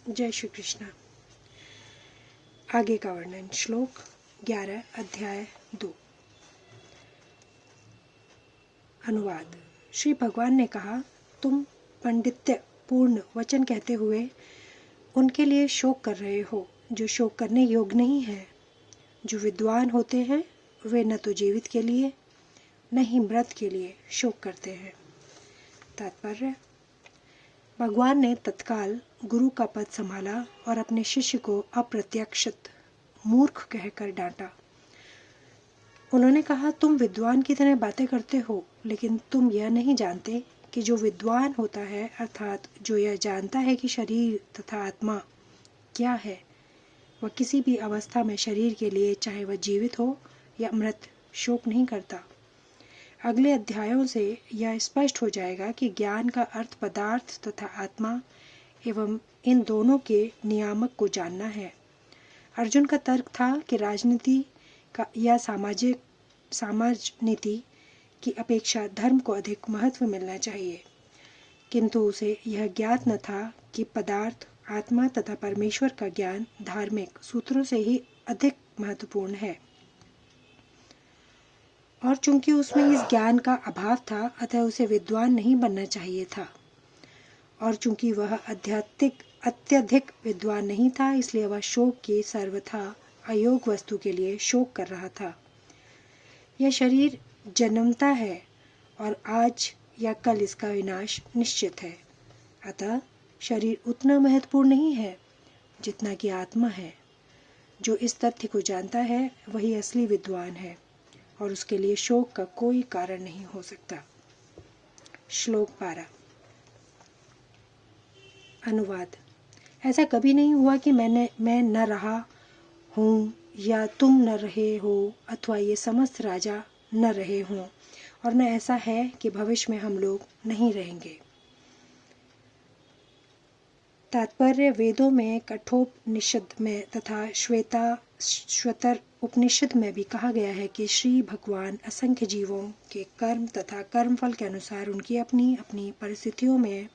जय श्री कृष्ण। आगे का वर्णन। श्लोक 11 अध्याय 2। अनुवाद। श्री भगवान ने कहा, तुम पांडित्य पूर्ण वचन कहते हुए उनके लिए शोक कर रहे हो जो शोक करने योग्य नहीं है। जो विद्वान होते हैं वे न तो जीवित के लिए न ही मृत के लिए शोक करते हैं। तात्पर्य। भगवान ने तत्काल गुरु का पद संभाला और अपने शिष्य को अप्रत्याशित मूर्ख कहकर डांटा। उन्होंने कहा, तुम विद्वान की तरह बातें करते हो, लेकिन तुम यह नहीं जानते कि जो विद्वान होता है, अर्थात जो यह जानता है कि शरीर तथा आत्मा क्या है, वह किसी भी अवस्था में शरीर के लिए, चाहे वह जीवित हो या मृत, शोक नहीं करता। अगले अध्यायों से यह स्पष्ट हो जाएगा कि ज्ञान का अर्थ पदार्थ तथा आत्मा एवं इन दोनों के नियामक को जानना है। अर्जुन का तर्क था कि राजनीति का या समाज नीति की अपेक्षा धर्म को अधिक महत्व मिलना चाहिए, किंतु उसे यह ज्ञात न था कि पदार्थ, आत्मा तथा परमेश्वर का ज्ञान धार्मिक सूत्रों से ही अधिक महत्वपूर्ण है। और चूंकि उसमें इस ज्ञान का अभाव था, अतः उसे विद्वान नहीं बनना चाहिए था। और चूंकि वह अत्यधिक विद्वान नहीं था, इसलिए वह शोक की सर्वथा अयोग्य वस्तु के लिए शोक कर रहा था। यह शरीर जन्मता है और आज या कल इसका विनाश निश्चित है। अतः शरीर उतना महत्वपूर्ण नहीं है जितना कि आत्मा है। जो इस तथ्य को जानता है वही असली विद्वान है और उसके लिए शोक का कोई कारण नहीं हो सकता। श्लोक 12। अनुवाद। ऐसा कभी नहीं हुआ कि मैं न रहा हूँ या तुम न रहे हो अथवा ये समस्त राजा न रहे हों, और न ऐसा है कि भविष्य में हम लोग नहीं रहेंगे। तात्पर्य। वेदों में कठोपनिषद में तथा श्वेतर उपनिषद में भी कहा गया है कि श्री भगवान असंख्य जीवों के कर्म तथा कर्मफल के अनुसार उनकी अपनी अपनी परिस्थितियों में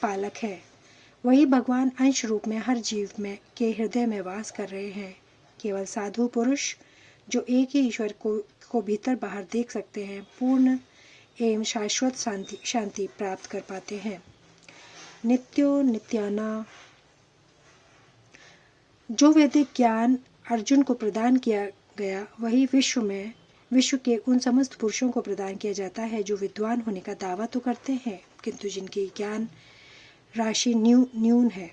पालक है। वही भगवान अंश रूप में हर जीव में के हृदय में वास कर रहे हैं। केवल साधु पुरुष जो एक ही ईश्वर को भीतर बाहर देख सकते हैं, पूर्ण एवं शाश्वत शांति प्राप्त कर पाते हैं। नित्यो नित्याना। जो वैदिक ज्ञान अर्जुन को प्रदान किया गया, वही विश्व के उन समस्त पुरुषों को प्रदान किया जाता है जो विद्वान होने का दावा तो करते हैं, किंतु जिनकी ज्ञान राशि न्यून है।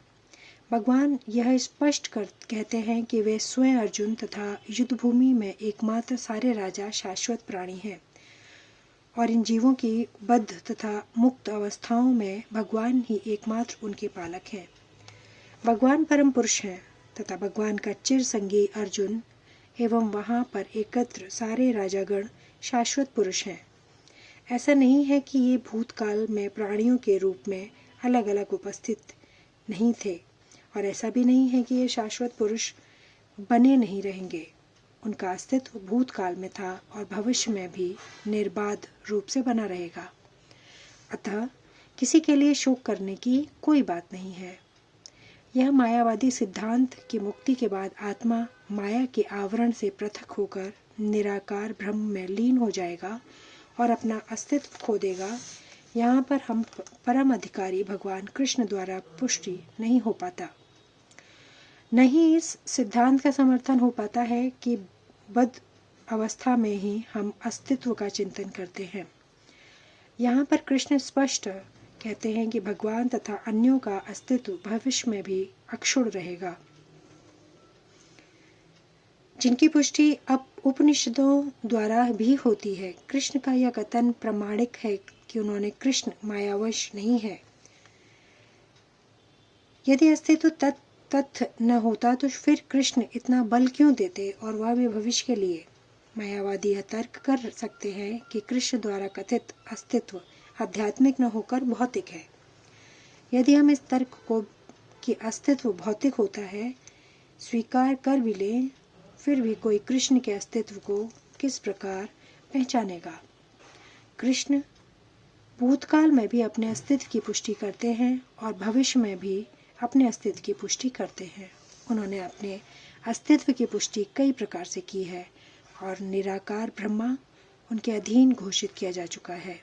भगवान यह स्पष्ट कहते हैं कि वे स्वयं अर्जुन तथा युद्धभूमि में एकमात्र सारे राजा शाश्वत प्राणी हैं, और इन जीवों की बद्ध तथा मुक्त अवस्थाओं में भगवान ही एकमात्र उनके पालक हैं। भगवान परम पुरुष हैं तथा भगवान का चिर संगी अर्जुन एवं वहाँ पर एकत्र सारे राजागण शाश्वत पुरुष हैं। ऐसा नहीं है कि ये भूतकाल में प्राणियों के रूप में अलग अलग उपस्थित नहीं थे, और ऐसा भी नहीं है कि ये शाश्वत पुरुष बने नहीं रहेंगे। उनका अस्तित्व भूतकाल में था और भविष्य में भी निर्बाध रूप से बना रहेगा। अतः किसी के लिए शोक करने की कोई बात नहीं है। यह मायावादी सिद्धांत कि मुक्ति के बाद आत्मा माया के आवरण से पृथक होकर निराकार ब्रह्म में लीन हो जाएगा और अपना अस्तित्व खो देगा, यहाँ पर हम परम अधिकारी भगवान कृष्ण द्वारा पुष्टि नहीं हो पाता। नहीं इस सिद्धांत का समर्थन हो पाता है कि बद्ध अवस्था में ही हम अस्तित्व का चिंतन करते हैं। यहाँ पर कृष्ण स्पष्ट कहते हैं कि भगवान तथा अन्यों का अस्तित्व भविष्य में भी अक्षुण्ण रहेगा, जिनकी पुष्टि अब उपनिषदों द्वारा भी होती है। कृष्ण का यह कथन प्रामाणिक है कि उन्होंने कृष्ण मायावश नहीं है। यदि अस्तित्व तथ्य न होता तो फिर कृष्ण इतना बल क्यों देते, और वह भी भविष्य के लिए। मायावादी यह तर्क कर सकते हैं कि कृष्ण द्वारा कथित अस्तित्व आध्यात्मिक न होकर भौतिक है। यदि हम इस तर्क को कि अस्तित्व भौतिक होता है स्वीकार कर भी लें, फिर भी कोई कृष्ण के अस्तित्व को किस प्रकार पहचानेगा। कृष्ण भूतकाल में भी अपने अस्तित्व की पुष्टि करते हैं और भविष्य में भी अपने अस्तित्व की पुष्टि करते हैं। उन्होंने अपने अस्तित्व की पुष्टि कई प्रकार से की है और निराकार ब्रह्मा उनके अधीन घोषित किया जा चुका है।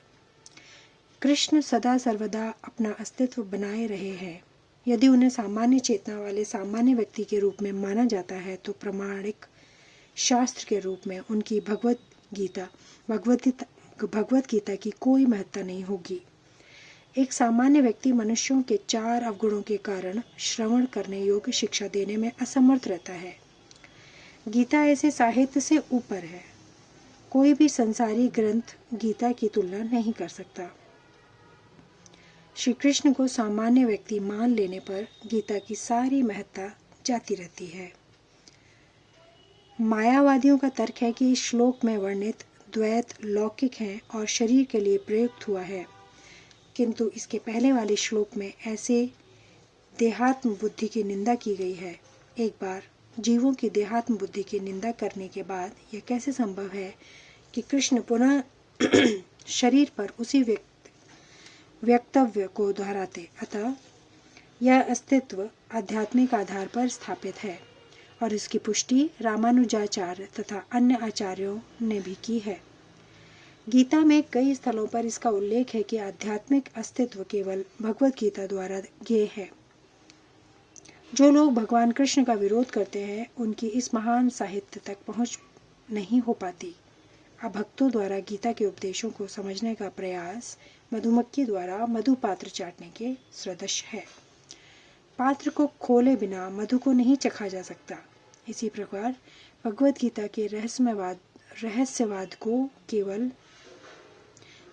कृष्ण सदा सर्वदा अपना अस्तित्व बनाए रहे हैं। यदि उन्हें सामान्य चेतना वाले सामान्य व्यक्ति के रूप में माना जाता है तो प्रामाणिक शास्त्र के रूप में उनकी भगवत गीता की कोई महत्ता नहीं होगी। एक सामान्य व्यक्ति मनुष्यों के 4 अवगुणों के कारण श्रवण करने योग्य शिक्षा देने में असमर्थ रहता है। गीता ऐसे साहित्य से ऊपर है। कोई भी संसारी ग्रंथ गीता की तुलना नहीं कर सकता। श्री कृष्ण को सामान्य व्यक्ति मान लेने पर गीता की सारी महत्ता जाती रहती है। मायावादियों का तर्क है कि इस श्लोक में वर्णित द्वैत लौकिक है और शरीर के लिए प्रयुक्त हुआ है, किंतु इसके पहले वाले श्लोक में ऐसे देहात्म बुद्धि की निंदा की गई है। एक बार जीवों की देहात्म बुद्धि की निंदा करने के बाद यह कैसे संभव है कि कृष्ण पुनः शरीर पर उसी वक्तव्य को दोहराते। अतः यह अस्तित्व आध्यात्मिक आधार पर स्थापित है और इसकी पुष्टि रामानुजाचार्य तथा अन्य आचार्यों ने भी की है। गीता में कई स्थलों पर इसका उल्लेख है कि आध्यात्मिक अस्तित्व केवल भगवत गीता द्वारा ज्ञेय है। जो लोग भगवान कृष्ण का विरोध करते हैं उनकी इस महान साहित्य तक पहुंच नहीं हो पाती। अभक्तों द्वारा गीता के उपदेशों को समझने का प्रयास मधुमक्खी द्वारा मधु पात्र चाटने के सदृश है। पात्र को खोले बिना मधु को नहीं चखा जा सकता। इसी प्रकार भगवत गीता के रहस्यवाद को केवल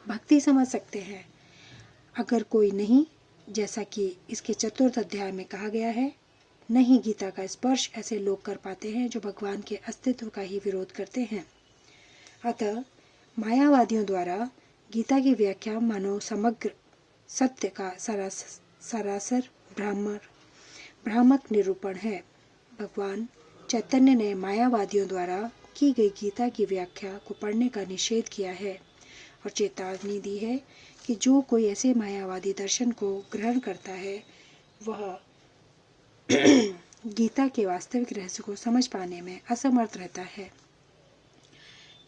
भक्ति समझ सकते हैं। अगर कोई नहीं, जैसा कि इसके 4th अध्याय में कहा गया है, नहीं गीता का स्पर्श ऐसे लोग कर पाते हैं जो भगवान के अस्तित्व का ही विरोध करते हैं। अतः मायावादियों द्वारा गीता की व्याख्या मानो समग्र सत्य का सरासर भ्रामक निरूपण है। भगवान चैतन्य ने मायावादियों द्वारा की गई गीता की व्याख्या को पढ़ने का निषेध किया है और चेतावनी दी है कि जो कोई ऐसे मायावादी दर्शन को ग्रहण करता है वह गीता के वास्तविक रहस्य को समझ पाने में असमर्थ रहता है।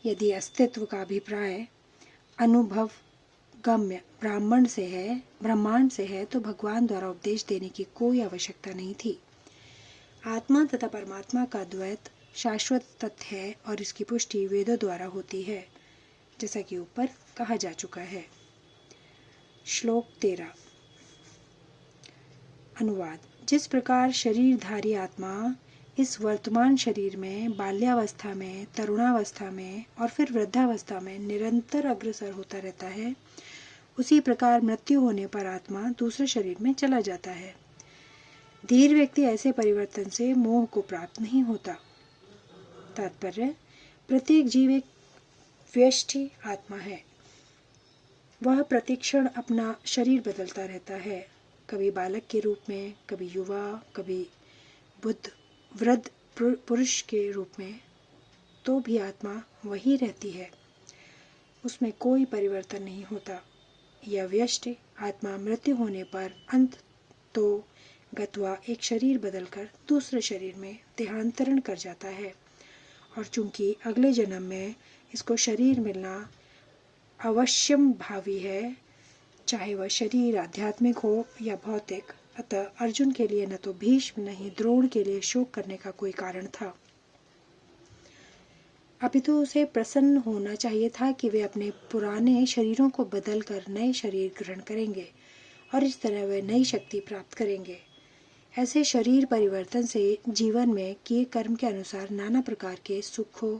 यदि अस्तित्व का अभिप्राय अनुभव गम्य ब्रह्मांड से है तो भगवान द्वारा उपदेश देने की कोई आवश्यकता नहीं थी। आत्मा तथा परमात्मा का द्वैत शाश्वत तथ्य है और इसकी पुष्टि वेदों द्वारा होती है, जैसा कि ऊपर कहा जा चुका है। श्लोक 13 अनुवाद। जिस प्रकार शरीरधारी आत्मा इस वर्तमान शरीर में बाल्यावस्था में, तरुणावस्था में और फिर वृद्धावस्था में निरंतर अग्रसर होता रहता है, उसी प्रकार मृत्यु होने पर आत्मा दूसरे शरीर में चला जाता है। धीर व्यक्ति ऐसे परिवर्तन से मोह को प्राप्त नहीं होता। तात्पर्य, प्रत्येक जीव एक व्यष्टि आत्मा है। वह प्रतिक्षण अपना शरीर बदलता रहता है, कभी बालक के रूप में, कभी युवा, कभी वृद्ध पुरुष के रूप में, तो भी आत्मा वही रहती है, उसमें कोई परिवर्तन नहीं होता। यह व्यष्टि आत्मा मृत्यु होने पर अंत तो गत्वा एक शरीर बदलकर दूसरे शरीर में देहांतरण कर जाता है और चूंकि अगले जन्म में इसको शरीर मिलना अवश्यम भावी है, चाहे वह शरीर आध्यात्मिक हो या भौतिक। अतः अर्जुन के लिए न तो भीष्म न ही द्रोण के लिए शोक करने का कोई कारण था, अपितु उसे प्रसन्न होना चाहिए था कि वे अपने पुराने शरीरों को बदलकर नए शरीर ग्रहण करेंगे और इस तरह वे नई शक्ति प्राप्त करेंगे। ऐसे शरीर परिवर्तन से जीवन में किए कर्म के अनुसार नाना प्रकार के सुखों,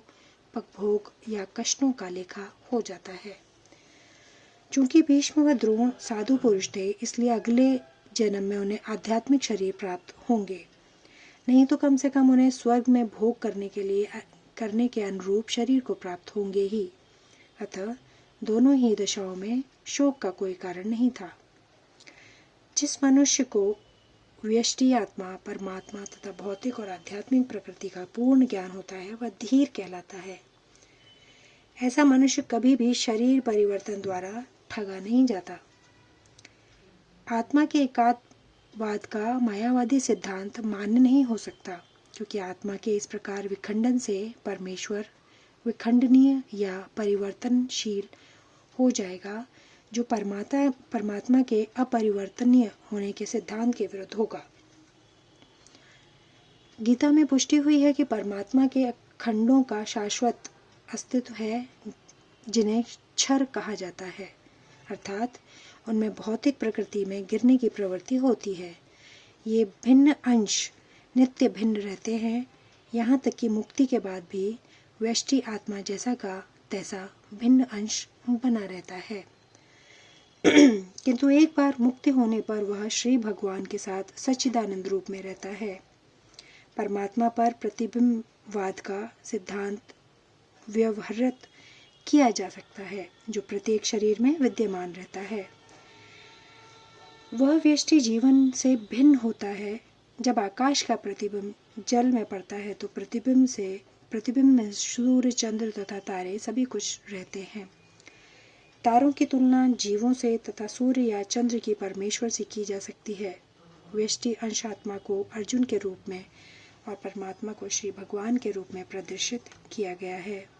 उपभोग या कष्टों का लेखा हो जाता है। चूंकि भीष्म व द्रोण साधु पुरुष थे, इसलिए अगले जन्म में उन्हें आध्यात्मिक शरीर प्राप्त होंगे, नहीं तो कम से कम उन्हें स्वर्ग में भोग करने के अनुरूप शरीर को प्राप्त होंगे ही। अतः दोनों ही दशाओं में शोक का कोई कारण नहीं था। जिस मनुष्य को व्यष्टि आत्मा, परमात्मा तथा भौतिक और आध्यात्मिक प्रकृति का पूर्ण ज्ञान होता है, वह धीर कहलाता है। ऐसा मनुष्य कभी भी शरीर परिवर्तन द्वारा ठगा नहीं जाता। आत्मा के वाद का मायावादी सिद्धांत मान्य नहीं हो सकता, क्योंकि आत्मा के इस प्रकार विखंडन से परमेश्वर विखंडनीय या परिवर्तनशील हो जाएगा, जो परमात्मा के अपरिवर्तनीय होने के सिद्धांत के विरुद्ध होगा। गीता में पुष्टि हुई है कि परमात्मा के खंडों का शाश्वत अस्तित्व है, जिन्हें क्षर कहा जाता है, अर्थात उनमें भौतिक प्रकृति में गिरने की प्रवृत्ति होती है। ये भिन्न अंश नित्य भिन्न रहते हैं, यहाँ तक कि मुक्ति के बाद भी व्यष्टि आत्मा जैसा का तैसा भिन्न अंश बना रहता है। किंतु एक बार मुक्ति होने पर वह श्री भगवान के साथ सच्चिदानंद रूप में रहता है। परमात्मा पर प्रतिबिंबवाद का सिद्धांत व्यवहारित किया जा सकता है, जो प्रत्येक शरीर में विद्यमान रहता है। वह व्यष्टि जीवन से भिन्न होता है। जब आकाश का प्रतिबिंब जल में पड़ता है तो प्रतिबिंब में सूर्य, चंद्र तथा तारे सभी कुछ रहते हैं। तारों की तुलना जीवों से तथा सूर्य या चंद्र की परमेश्वर से की जा सकती है। व्यष्टि अंशात्मा को अर्जुन के रूप में और परमात्मा को श्री भगवान के रूप में प्रदर्शित किया गया है।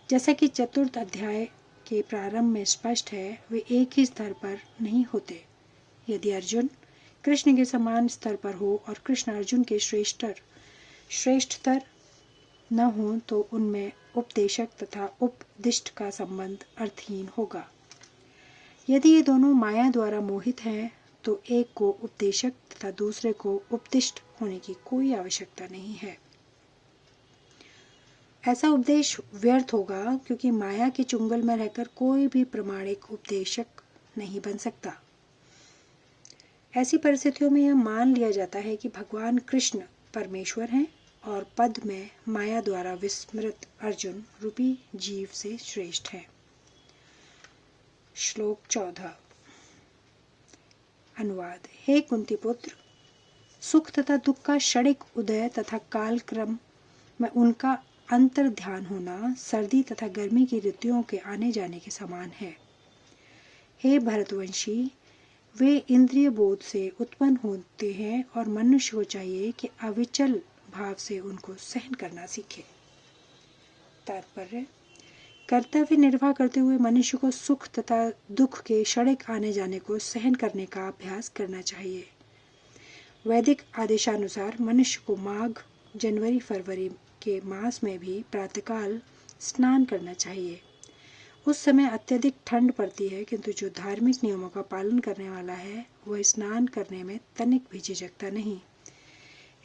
जैसा कि चतुर्थ अध्याय के प्रारंभ में स्पष्ट है, वे एक ही स्तर पर नहीं होते। यदि अर्जुन कृष्ण के समान स्तर पर हो और कृष्ण अर्जुन के श्रेष्ठतर न हो, तो उनमें उपदेशक तथा उपदिष्ट का संबंध अर्थहीन होगा। यदि ये दोनों माया द्वारा मोहित हैं, तो एक को उपदेशक तथा दूसरे को उपदिष्ट होने की कोई आवश्यकता नहीं है। ऐसा उपदेश व्यर्थ होगा, क्योंकि माया के चुंगल में रहकर कोई भी प्रामाणिक उपदेशक नहीं बन सकता। ऐसी परिस्थितियों में यह मान लिया जाता है कि भगवान कृष्ण परमेश्वर हैं और पद में माया द्वारा विस्मृत अर्जुन रूपी जीव से श्रेष्ठ है। श्लोक 14। अनुवाद। हे कुंती पुत्र, सुख तथा दुख का क्षणिक उदय तथा कालक्रम में उनका अंतर ध्यान होना सर्दी तथा गर्मी की ऋतुओं के आने जाने के समान है। हे भरतवंशी, वे इंद्रिय बोध से उत्पन्न होते हैं और मनुष्य को चाहिए कि अविचल भाव से उनको सहन करना सीखे। तात्पर्य। कर्तव्य निर्वाह करते हुए मनुष्य को सुख तथा दुख के क्षणिक आने जाने को सहन करने का अभ्यास करना चाहिए। वैदिक आदेशानुसार मनुष्य को माघ, जनवरी, फरवरी के मास में भी प्रातःकाल स्नान करना चाहिए। उस समय अत्यधिक ठंड पड़ती है, किंतु जो धार्मिक नियमों का पालन करने वाला है वह स्नान करने में तनिक भी झिझकता नहीं।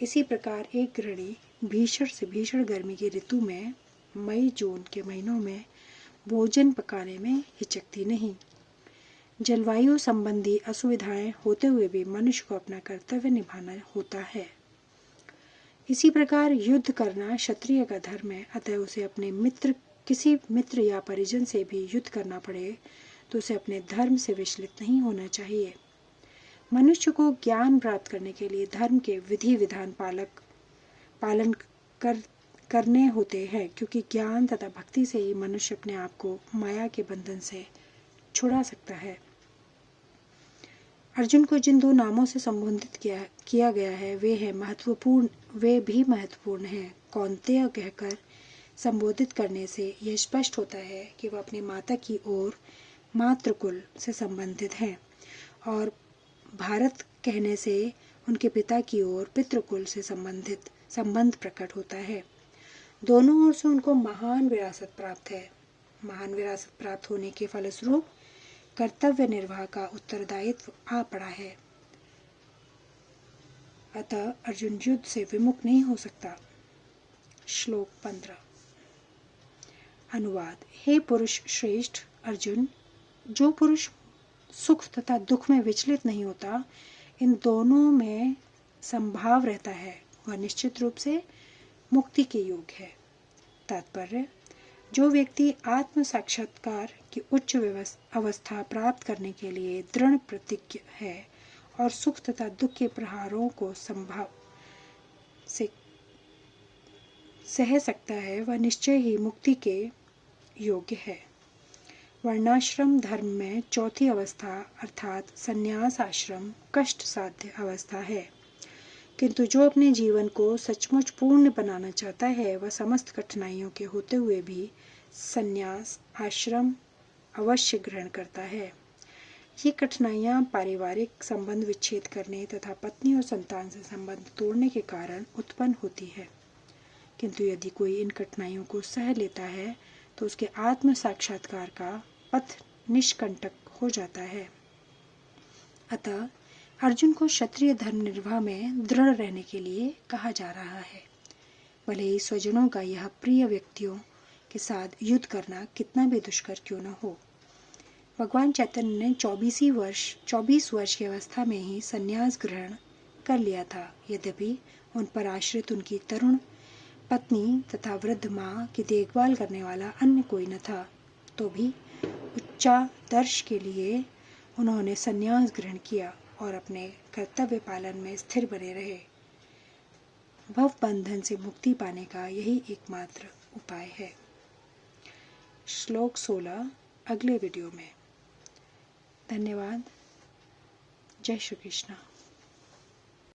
इसी प्रकार एक गृहिणी भीषण से भीषण गर्मी की ऋतु में मई जून के महीनों में भोजन पकाने में हिचकती नहीं। जलवायु संबंधी असुविधाएं होते हुए भी मनुष्य को अपना कर्तव्य निभाना होता है। इसी प्रकार युद्ध करना क्षत्रिय का धर्म है, अतः उसे अपने किसी मित्र या परिजन से भी युद्ध करना पड़े तो उसे अपने धर्म से विचलित नहीं होना चाहिए। मनुष्य को ज्ञान प्राप्त करने के लिए धर्म के विधि विधान पालन करने होते हैं, क्योंकि ज्ञान तथा भक्ति से ही मनुष्य अपने आप को माया के बंधन से छुड़ा सकता है। अर्जुन को जिन दो नामों से संबोधित किया गया है वे भी महत्वपूर्ण हैं। कौन्तेय कहकर संबोधित करने से यह स्पष्ट होता है कि वह अपनी माता की ओर मातृकुल से संबंधित हैं, और भारत कहने से उनके पिता की ओर पितृकुल से संबंध प्रकट होता है। दोनों ओर से उनको महान विरासत प्राप्त है। महान विरासत प्राप्त होने के फलस्वरूप कर्तव्य निर्वाह का उत्तरदायित्व आ पड़ा है। अतः अर्जुन युद्ध से विमुख नहीं हो सकता। श्लोक 15। अनुवाद। हे पुरुष श्रेष्ठ अर्जुन, जो पुरुष सुख तथा दुख में विचलित नहीं होता, इन दोनों में संभाव रहता है, वह निश्चित रूप से मुक्ति के योग्य है। तात्पर्य। जो व्यक्ति आत्म साक्षात्कार की उच्च अवस्था प्राप्त करने के लिए दृढ़ प्रतिज्ञ है और सुख तथा दुख के प्रहारों को संभाव से सह सकता है, वह निश्चय ही मुक्ति के योग्य है। वर्णाश्रम धर्म में चौथी अवस्था अर्थात संन्यास आश्रम कष्ट साध्य अवस्था है, किंतु जो अपने जीवन को सचमुच पूर्ण बनाना चाहता है वह समस्त कठिनाइयों के होते हुए भी संन्यास आश्रम अवश्य ग्रहण करता है। ये कठिनाइयाँ पारिवारिक संबंध विच्छेद करने तथा पत्नी और संतान से संबंध तोड़ने के कारण उत्पन्न होती है, किंतु यदि कोई इन कठिनाइयों को सह लेता है तो उसके आत्म साक्षात्कार का पथ निष्कंटक हो जाता है। अतः अर्जुन को क्षत्रिय धर्म निर्वाह में दृढ़ रहने के लिए कहा जा रहा है, भले ही स्वजनों का यह प्रिय व्यक्तियों के साथ युद्ध करना कितना भी दुष्कर क्यों न हो। भगवान चैतन्य ने 24 वर्ष की अवस्था में ही संन्यास ग्रहण कर लिया था। यद्यपि उन पर आश्रित उनकी तरुण पत्नी तथा वृद्ध माँ की देखभाल करने वाला अन्य कोई न था, तो भी उच्चादर्श के लिए उन्होंने संन्यास ग्रहण किया और अपने कर्तव्य पालन में स्थिर बने रहे। भव बंधन से मुक्ति पाने का यही एकमात्र उपाय है। श्लोक 16 अगले वीडियो में। धन्यवाद। जय श्री कृष्ण।